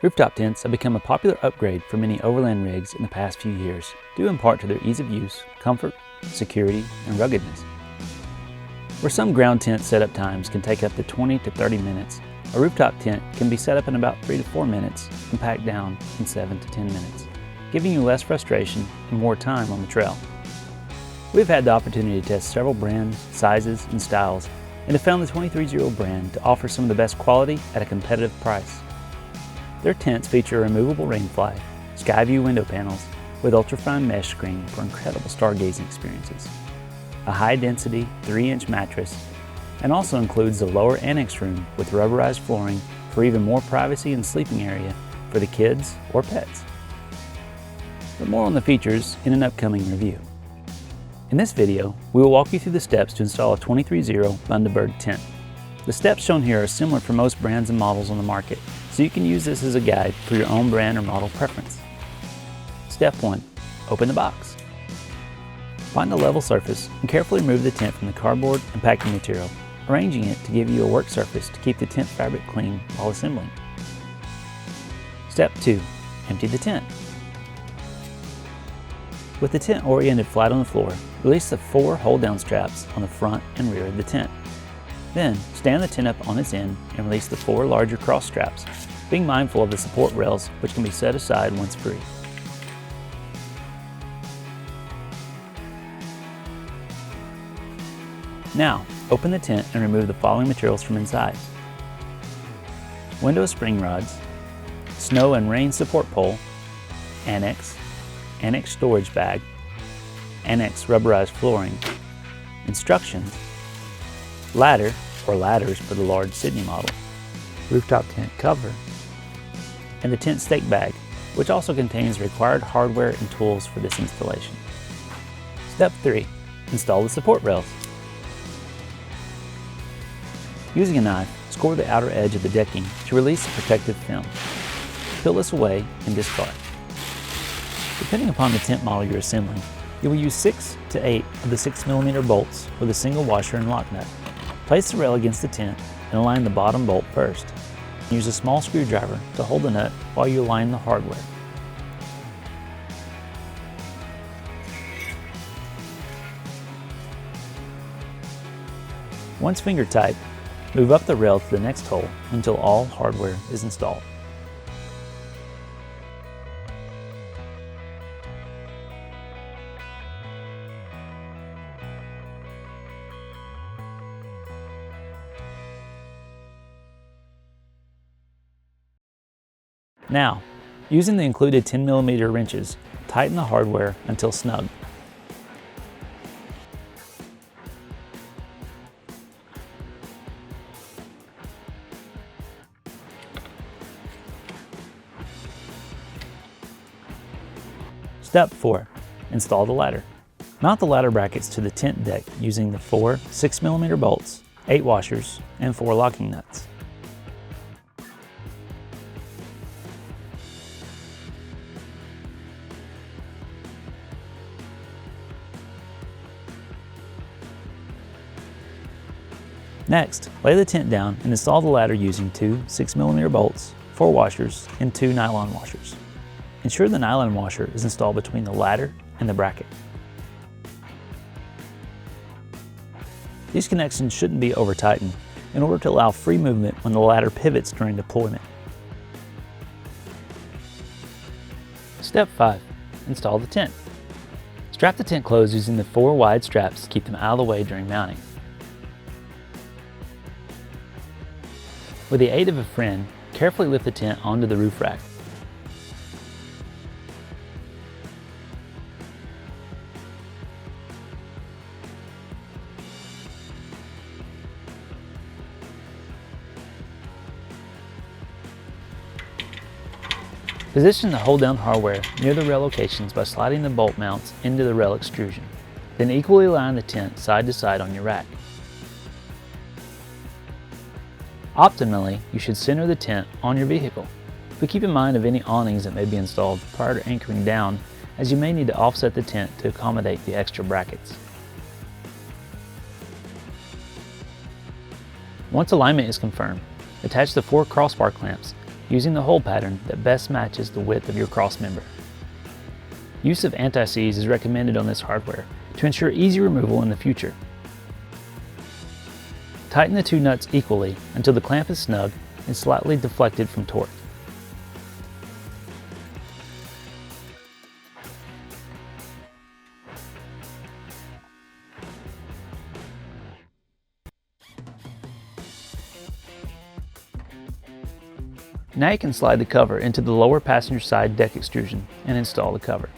Rooftop tents have become a popular upgrade for many overland rigs in the past few years, due in part to their ease of use, comfort, security, and ruggedness. Where some ground tent setup times can take up to 20 to 30 minutes, a rooftop tent can be set up in about 3 to 4 minutes and packed down in 7 to 10 minutes, giving you less frustration and more time on the trail. We've had the opportunity to test several brands, sizes, and styles, and have found the 23ZERO brand to offer some of the best quality at a competitive price. Their tents feature a removable rainfly, sky view window panels with ultrafine mesh screen for incredible stargazing experiences, a high-density 3-inch mattress, and also includes the lower annex room with rubberized flooring for even more privacy and sleeping area for the kids or pets. But more on the features in an upcoming review. In this video, we will walk you through the steps to install a 23ZERO Bundaburg tent. The steps shown here are similar for most brands and models on the market, so you can use this as a guide for your own brand or model preference. Step 1. Open the box. Find a level surface and carefully remove the tent from the cardboard and packing material, arranging it to give you a work surface to keep the tent fabric clean while assembling. Step 2. Empty the tent. With the tent oriented flat on the floor, release the 4 hold-down straps on the front and rear of the tent. Then, stand the tent up on its end and release the 4 larger cross straps, being mindful of the support rails which can be set aside once free. Now, open the tent and remove the following materials from inside: window spring rods, snow and rain support pole, annex storage bag, annex rubberized flooring, instructions, ladder or ladders for the large Sydney model, rooftop tent cover, and the tent stake bag, which also contains required hardware and tools for this installation. Step 3. Install the support rails. Using a knife, score the outer edge of the decking to release the protective film. Peel this away and discard. Depending upon the tent model you're assembling, you will use 6 to 8 of the 6mm bolts with a single washer and lock nut. Place the rail against the tent and align the bottom bolt first. Use a small screwdriver to hold the nut while you align the hardware. Once finger tight, move up the rail to the next hole until all hardware is installed. Now, using the included 10mm wrenches, tighten the hardware until snug. Step 4. Install the ladder. Mount the ladder brackets to the tent deck using the 4 6mm bolts, 8 washers, and 4 locking nuts. Next, lay the tent down and install the ladder using 2 6mm bolts, 4 washers, and 2 nylon washers. Ensure the nylon washer is installed between the ladder and the bracket. These connections shouldn't be over-tightened in order to allow free movement when the ladder pivots during deployment. Step 5. Install the tent. Strap the tent closed using the 4 wide straps to keep them out of the way during mounting. With the aid of a friend, carefully lift the tent onto the roof rack. Position the hold-down hardware near the rail locations by sliding the bolt mounts into the rail extrusion. Then equally align the tent side to side on your rack. Optimally, you should center the tent on your vehicle, but keep in mind of any awnings that may be installed prior to anchoring down, as you may need to offset the tent to accommodate the extra brackets. Once alignment is confirmed, attach the 4 crossbar clamps using the hole pattern that best matches the width of your cross member. Use of anti-seize is recommended on this hardware to ensure easy removal in the future. Tighten the two nuts equally until the clamp is snug and slightly deflected from torque. Now you can slide the cover into the lower passenger side deck extrusion and install the cover.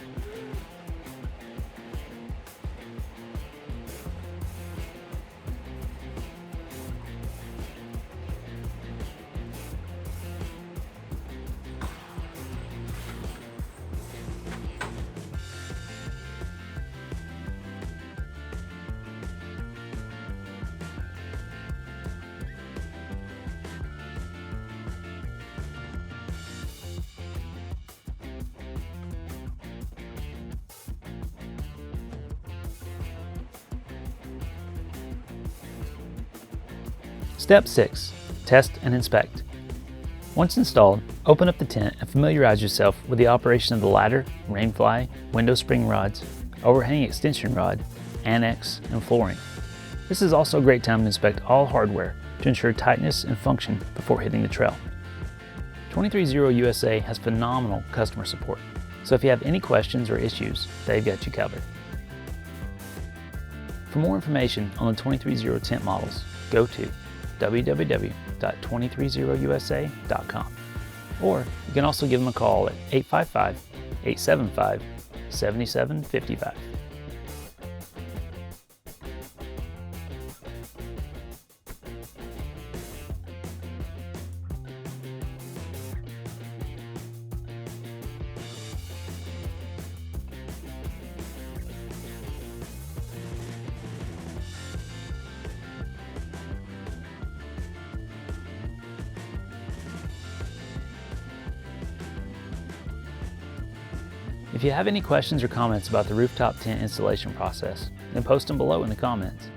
Step 6. Test and inspect. Once installed, open up the tent and familiarize yourself with the operation of the ladder, rainfly, window spring rods, overhang extension rod, annex, and flooring. This is also a great time to inspect all hardware to ensure tightness and function before hitting the trail. 230 USA has phenomenal customer support, so if you have any questions or issues, they've got you covered. For more information on the 230 tent models, go to www.230usa.com, or you can also give them a call at 855-875-7755. If you have any questions or comments about the rooftop tent installation process, then post them below in the comments.